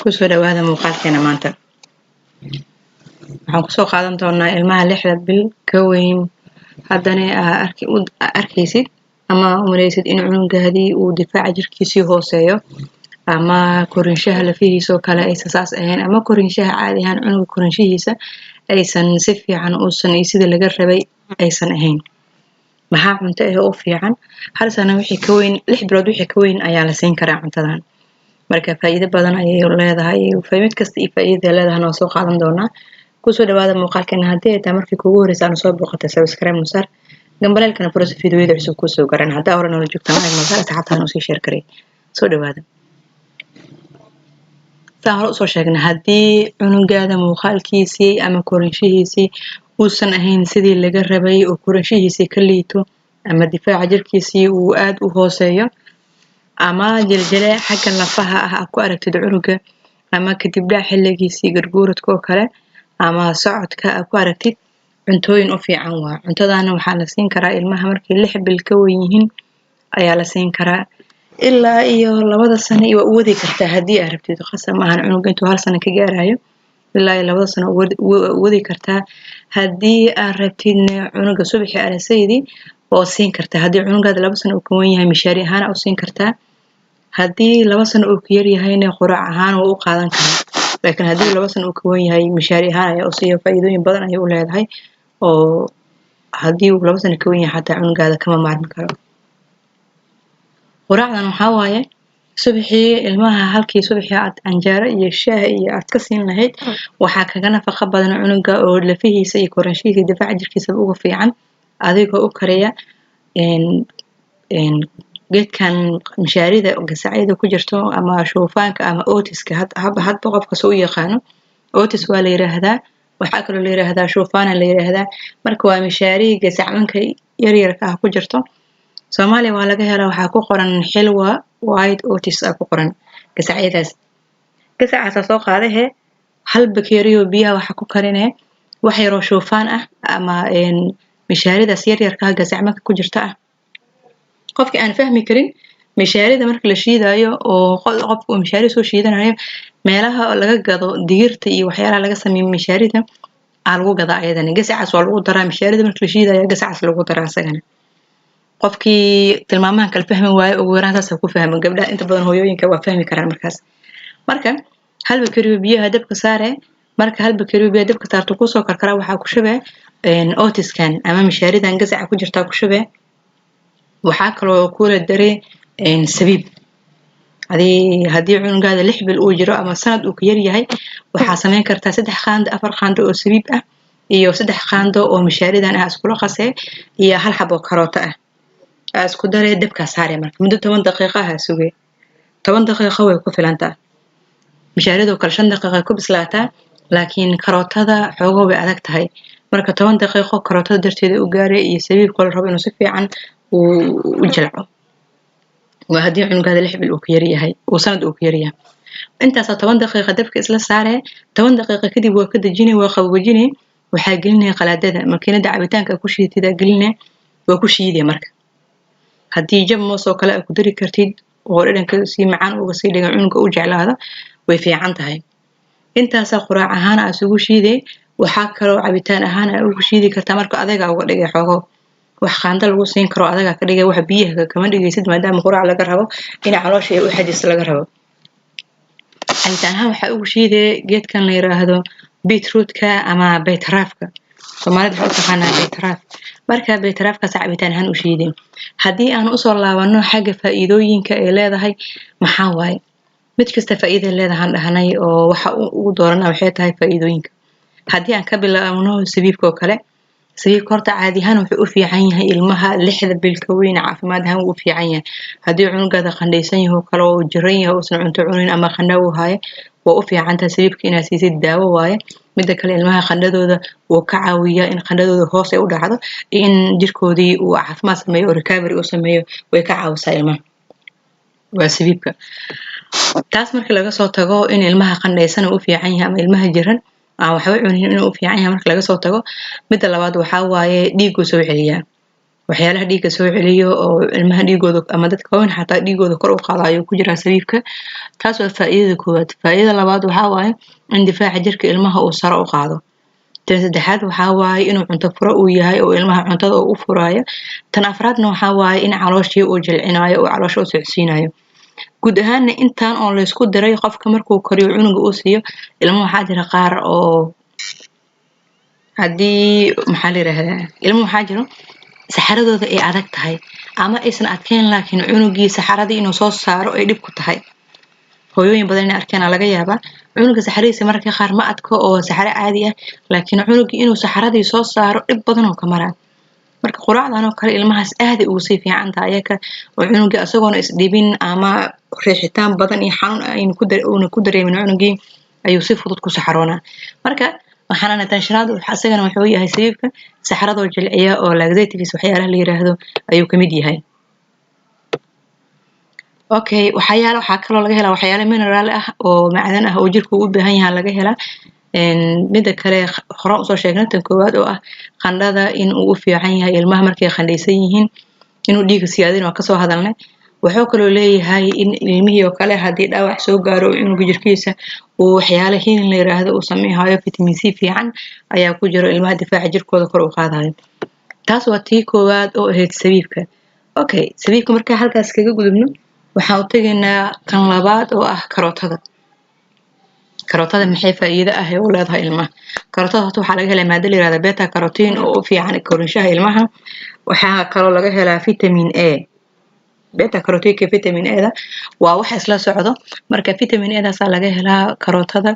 kusoo dhawaada muuqaalkeena maanta. Waxaan kusoo qaadan doonaa ilmaha 6 bil ka weyn haddana arkaysid ama umaraysid in cunugaadii uu difaaca jirkiisii hooseeyo ama korinshaha lafihiisoo kale aysan saas ahayn ama korinshaha caadi ahaan cunuga korinshihiisa aysan si fiican uusan sida laga rabay aysan ahayn. Maxaa cunto u fiican? Hal sano wixii ka weyn 6 bilood wixii ka weyn ayaa la siin karaa cuntadan. Marka faa'iido badan ayay leedahay. Mid kasta iyo faa'iidada leedahay noo soo qaadan doonaa. Kusoo dhawaada muuqaalkeena haddii ay tahay markii kuugu horreysay aan soo booqatay subscribe noo saar. Gambaleelkana furo si fiidiyowyada cusub ku soo garan. Haddaa hore noola joogtaan like noo saar asxaabtaana u sii share garay. Soo dhawaada. Saan hore usoo sheegnay haddii cunugaada muuqaalkiisii ama korinshihiisii uusan ahayn sidii laga rabay oo korinshihiisii ka liito ama difaaca jirkiisii uu aad u hooseeyo ama jiljile xagga lafaha ah ku aragtid cunuga ama kadib dhac xilligiisii garguuradka oo kale ama socodka ku aragtid cuntooyin u fiican waa cuntadaana waxaa la siin karaa ilmaha markay 6 bil ka weyn yihiin ayaa la siin karaa ilaa iyo 2 sano iyo wadi kartaa haddii aad rabtid qasab maahan cunuga intuu 1 sano ka gaarayo ilaa iyo 2 sano wadi kartaa haddii aad rabtidna cunuga subaxii arasaydi oo siin kartaa haddii cunugaada 2 sano uu ka weyn yahay mishaari ahaan u siin kartaa haddii 2 sano uu ka yar yahayna quraac ahaan wuu u qaadan karaa laakiin haddii 2 sano uu ka weyn yahay mishaari ahaan ayaa u siiyo faa'iidooyin badan ayay u leedahay oo haddii uu 2 sano ka weyn yahay xataa cunugaada kama maarmi karo. Quraacdan waxaa waaye subaxii ilmaha halkii subaxii aad canjeero iyo shaah iyo aad ka siin lahayd waxaa kaga nafaqo badan cunuga oo lafihiisa iyo korinshihiisa iyo difaaca jirkiisa uga fiican adigoo u kariya geedkan mishaarida gasacyada ku jirto ama shoofaanka ama otiska hadba qofka soo yaqaano otis waa la yiraahdaa waxaa kaloo la yiraahdaa shoofaan la yiraahdaa marka waa mishaari gasacmanka yaryarka ah ku jirto Soomaaliya waa laga helaa waxaa ku qoran xilwa white otis ku qoran gasacyadaas gasacaas soo qaadahe hal bakeeriyo biyaha waxa ku karinee wax yar oo shoofaan ah ama mishaaridaas yaryarka gasacmanka ku jirta ah qofkii aan fahmi karin mishaarida marka la shiidayo oo qofku mishaari soo shiidanayo meelaha laga gado digirta iyo waxyaalaha laga sameeyo mishaarida aan lagu gadaa ayadana gasacaas waa lagu daraa mishaarida marka la shiidayo gasacaas lagu daraa asagana qofkii tilmaamahan kala fahmi waayo ugu yaraan taas ku fahmo gabdhaha inta badan hooyooyinka waa fahmi karaan marka hal bakeeriyo biyaha dabka saare marka hal bakeeriyo biyaha dabka saarto ku soo karkara waxa ku shubee otiskan ama mishaaridan gasaca ku jirta ku shubee waxaa kaloo kula daray sabiib haddii cunugaada 6 bil uu jiro ama sanad uu ka yar yahay waxaa sameyn kartaa 3 qaando 4 qaando oo sabiib ah iyo 3 qaando oo mishaaridan ah isku qasay iyo hal xabo karooto ah isku daray dabka saare marka muddo 10 daqiiqo ah sugay 10 daqiiqo way ku filantaa mishaaridu kala 5 daqiiqo ku bislaataa laakiin karootada xoogoo way adag tahay marka 10 daqiiqo karootada darteeda u gaaray iyo sabiibka la rabo inuu si fiican u jilco waa haddii cunugaada 6 bil uu ka yar yahay oo sanad uu ka yar yahay intaas 10 daqiiqo dabka isla saare 10 daqiiqo kadib waa ka dajinay waa qabowjinay waxaa gelinay qalaadada makiinada cabitaanka ku shiidida gelinay waa ku shiiday marka haddii jab moos oo kale ku dari kartid oo dhadhanka si macaan uga sii dhigan cunuga u jeclaado way fiican tahay intaas quraac ahaan aad ugu shiiday waxaa kaloo cabitaan ahaan aad ugu shiidi kartaa marka adiga uga dhigay xogo wax qaanda lagu siin karo adiga ka dhigay wax biyaha kama dhigaysid maadaama quraac laga rabo in caloosha u xajis laga rabo cabitaan waxa ugu shiiday geedkan la yiraahdo beetrootka ama baytaraafka Soomaalida waxa taqaanaa baytaraaf marka baytaraafka cabitaan ahaan u shiiday haddii aan u soo laabano xagga faa'iidooyinka ay leedahay maxaa waaye mid kasta faa'iido leedahay dhahanay oo waxa ugu dooranaa waxay tahay faa'iidooyinka haddii aan ka bilaabno sabiibka oo kale sabiibka horta caadi ahaan wuxuu u fiican yahay ilmaha 6 bil ka weyn caafimaad ahaan uu fiican yahay haddii cunugaada qandhaysan yahay kale oo jiran yahay oo san cunto cunin ama qandho u hayo waa u fiican tahay sabiibka inaad siisid daawo waaye midda kale ilmaha qandhadooda uu ka caawiyaa in qandhadooda hoos ay u dhacdo in jirkoodii uu caafimaad sameeyo oo recovery uu sameeyo way ka caawisaa ilmaha waa sabiibka taas marka laga soo tago in ilmaha qandhaysan uu fiican yahay ama ilmaha jiran waxba cunin inuu fiican yahay marka laga soo tago midda labaad waxa waaye dhiig uu soo celiyaa waxyaalaha dhiigga soo celiyo oo ilmaha dhiigooda ama dadka waaweyn xataa dhiigooda kor u qaadayo ku jira sabiibka. taas waa faa'iidada koowaad. faa'iidada labaad waxaa waaye in difaaca jirka ilmaha uu sare u qaado. tan saddexaad waxaa waaye inuu cunto furo uu yahay oo ilmaha cuntada u furaayo. tan afraadna waxaa waaye in calooshii uu jilcinayo oo caloosha u socodsiinayo. guud ahaanna intaan oo laysku diray qofka markuu koriyo cunuga uu siiyo ilmo waxaa jira qaar oo haddii maxaa la yidhaahdaa ilmo waxaa jiro saxaradooda ay adag tahay ama aysan adkeyn laakiin cunugii saxaradii inuu soo saaro ay dhib ku tahay. hooyooyin badan inay arkeen laga yaabaa cunuga saxaradiisa mararka qaar ma adko oo saxaro caadi ah laakiin cunugii inuu saxaradii soo saaro dhib badan oo ka maraa. marka quraacdan oo kale ilmahaas aad ay ugu sii fiican tahay ayaka oo cunuga asagoona isdhibin ama riixitaan badan iyo xanuun ayna ku dareemin cunugii ayuu si fudud ku saxaroonaa. marka waxaana tan shanaad asagana wuxuu yahay sabiibka saxaradoo jilciya oo laxatives waxyaalaha la yiraahdo ayuu kamid yahay. okay waxaa kaloo laga helaa waxyaalo mineral ah oo macdan ah oo jirku u baahan yahay laga helaa. mida kale hore usoo sheegnay tan koowaad oo ah qandhada in uu u fiican yahay ilmaha markay qandhaysan yihiin inuu dhiiga siyaadin waa kasoo hadalnay. wuxuu kaloo leeyahay in ilmihii oo kale haddii dhaawac soo gaaro cunuga jirkiisa uu waxyaalo healing la yiraahdo uu sameeyayo vitamin C fiican ayaa ku jiro ilmaha difaaca jirkooda kor u qaadayo. taas waa tii koowaad oo ahayd sabiibka. okay sabiibka markaa halkaas kaga gudubno waxaan u tegaynaa kan labaad oo ah karootada. karootada maxay faa'iido ah u leedahay ilmaha? karootada horta waxaa laga helaa maado la yiraahdo beta carotene oo u fiican korinshaha ilmaha. waxaa kaloo laga helaa vitamin A. beta carotene vitamin A da waa wax isla socdo. marka vitamin A daas laga helaa karootada.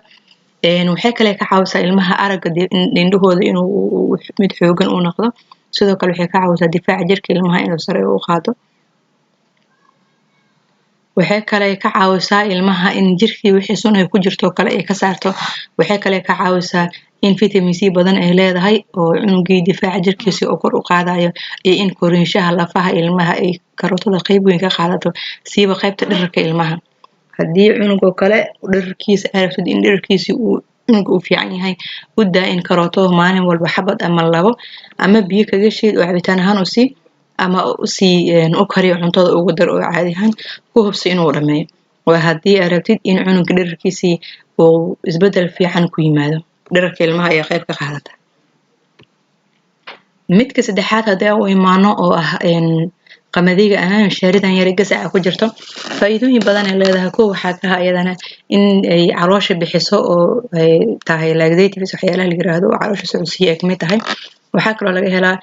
waxay kale ka caawisaa ilmaha aragga indhahooda inuu mid xoogan u noqdo. sidoo kale waxay ka caawisaa difaaca jirka ilmaha inuu sare u qaado. waxay kale ka caawisaa ilmaha in jirkii wixii sun ay ku jirto kale ay ka saarto. waxay kale ka caawisaa in vitamin C badan ay leedahay oo cunugii difaaca jirkiisa oo kor u qaadayo iyo in korinshaha lafaha ilmaha ay karootada qayb weyn ka qaadato siiba qaybta dhererka ilmaha. haddii cunugoo kale dhererkiisa aragtid in dhererkiisa uu cunuga u fiican yahay u daa in karooto maalin walba xabad ama labo ama biyo kaga shiid oo cabitaan ahaan u sii ama u kariyo cuntada ugu dar oo caadi ahaan ku hubsi inuu dhameeyo. waa haddii aragtid in cunuga dhererkiisii uu isbedel fiican ku yimaado dhererka ilmaha ayaa qayb ka qaadata. midka saddexaad haddii u imaano oo ah qamadiga ama shaaridan yar gasaca ku jirto faa'iidooyin badan ay leedahay. koow waxaa ka ah iyadana in ay caloosha bixiso oo ay tahay laxatives waxyaalaha la yiraahdo oo caloosha socodsiiya ay kamid tahay. waxaa kaloo laga helaa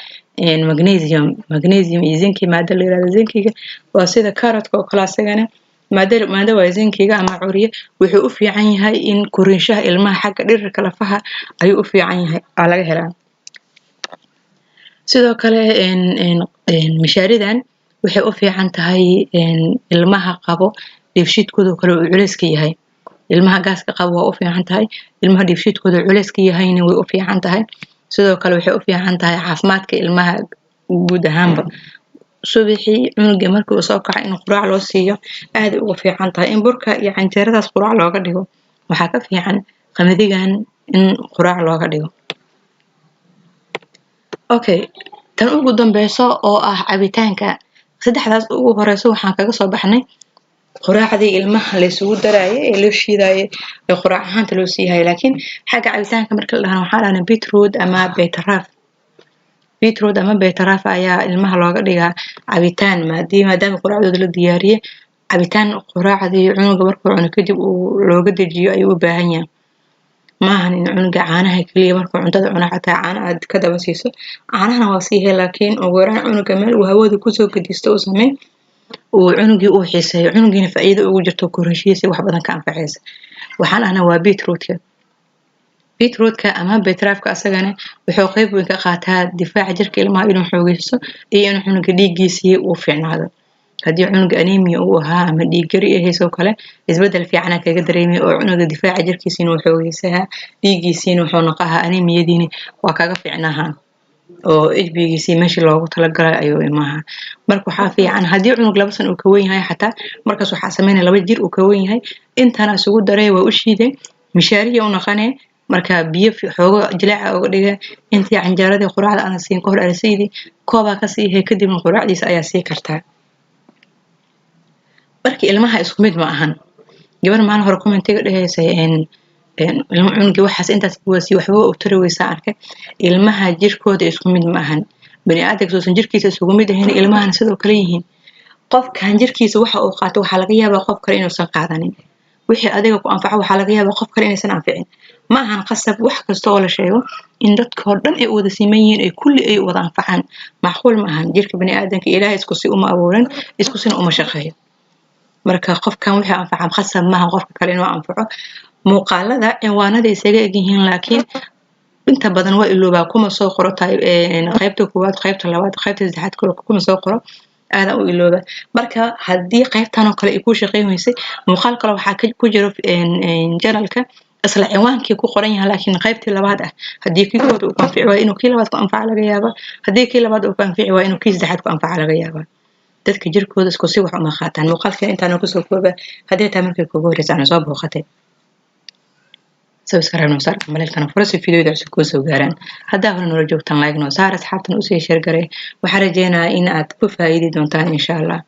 magnesium iyo zinc maado la yiraahdo. zinkiga waa sida carrotka oo kale asagana maado waa zinkiga ama curiye wuxuu u fiican yahay in korinshaha ilmaha xagga dhererka lafaha ayuu u fiican yahay aa laga helaa. sidoo kale mishaaridan waxay u fiican tahay ilmaha qabo dheefshiidkooda kale uu culeyska yahay. ilmaha gaaska qabo waa u fiican tahay. ilmaha dheefshiidkooda culeyska yahayna way u fiican tahay. sidoo kale waxay u fiican tahay caafimaadka ilmaha guud ahaanba. subaxii cunuga markuu soo kaco in quraac loo siiyo aad ay ugu fiican tahay. in burka iyo canjeeradaas quraac looga dhigo waxaa ka fiican qamadigan in quraac looga dhigo. okay tan ugu dambeyso oo ah cabitaanka. saddexdaas ugu horeyso waxaan kaga soo baxnay quraacdii ilmaha la isugu daraayo ee loo shiidayo ee quraac ahaanta loo siihayo. laakiin xagga cabitaanka marka la dhahno waxaa dhahnay beetroot ama beetroot ayaa ilmaha looga dhigaa cabitaan maadaama quraacdooda la diyaariyey. cabitaan quraacdii cunuga markuu cuno kadib uu looga dejiyo ayuu u baahan yahay. maahan in cunuga caanaha kaliya markuu cuntada cuno xataa caana aad ka daba siiso. caanahana waa sii hel laakiin ugu yaraan cunuga meel uu hawada kusoo gedisto u sameyn uu cunugii uu xiiseeyo cunugiina faa'iido ugu jirto korinshihiisa wax badan ka anfacaysa. waxaan ahnaa waa beetrootka ama beetraafka asagana wuxuu qayb weyn ka qaataa difaaca jirka ilmaha inuu xoogeysto iyo in cunuga dhiiggiisii uu fiicnaado. haddii cunuga anemia uu ahaa ama dhiig yari ahayso kale isbedel fiican kaga dareemay oo cunuga difaaca jirkiisina uu xoogeysaha dhiiggiisina wuxuu noqahaa anemiyadiina waa kaga fiicnaha oo HB-giisii meeshii loogu talagalay ayuu imaha. marka waxaa fiican haddii cunug 2 sano uu ka weyn yahay xataa markaas waxaa sameynaya 2 jir uu ka weyn yahay intana isugu daray waa u shiiday mishaariya u naqanay marka biyo xoogo jilaaca uga dhiga intii canjeeradii quraacda aan siin ka hor arsiidii koobaa ka sii hay kadibna quraacdiisa ayaa sii kartaa markii ilmaha isku mid ma ahan gabar maalin hore commentiga dhahaysay ilmo cunugi waxaas intaas kuwaasi waxba u tari weysaa arkay ilmaha jirkooda isku mid ma ahan bani aadamka soo jirkiisa isugu mid ahayn ilmahan sidoo kale yihiin qofkan jirkiisa waxa uu qaato waxa laga yaabaa qof kale inuusan qaadanin wixii adiga ku anfaco waxa laga yaabaa qof kale inaysan anficin ma ahan qasab wax kasta oo la sheego in dadka oo dhan ay wada siman yihiin ay kulli ay wada anfacaan macquul ma ahan jirka bani aadamka ilaahay isku si uma abuuran isku sina uma shaqeeyo marka qofkan wixii anfaca qasab ma ahan qofka kale inuu anfaco muuqaalada ciwaanada isaga egyihiin laakiin inta badan waa iloobaa kuma soo qoro qaybta koowaad qaybta labaad qaybta saddexaad kuma soo qoro aada u ilooba marka haddii qaybtan oo kale ay ku shaqeyn weysay muuqaal kale waxaa ku jiro janalka isla ciwaankii ku qoran yahay laakiin qaybtii labaad ah haddii kii koowaad uu ku anfici waayo inuu kii labaad ku anfaca laga yaabaa haddii kii labaad uu ku anfici waayo inuu kii saddexaad ku anfaca laga yaabaa dadka jirkooda isku si wax uma qaataan muuqaalkan intaan kusoo kooba haddii taa markay kugu horeysa aan soo booqatay subscribe noo saar malelkana furasi fiidiyoda cusub kuu soo gaaraan haddaa hore noola joogtaan like noo saar asxaabtana usii sheer garee waxaan rajeynayaa in aad ku faa'iidi doontaan insha allah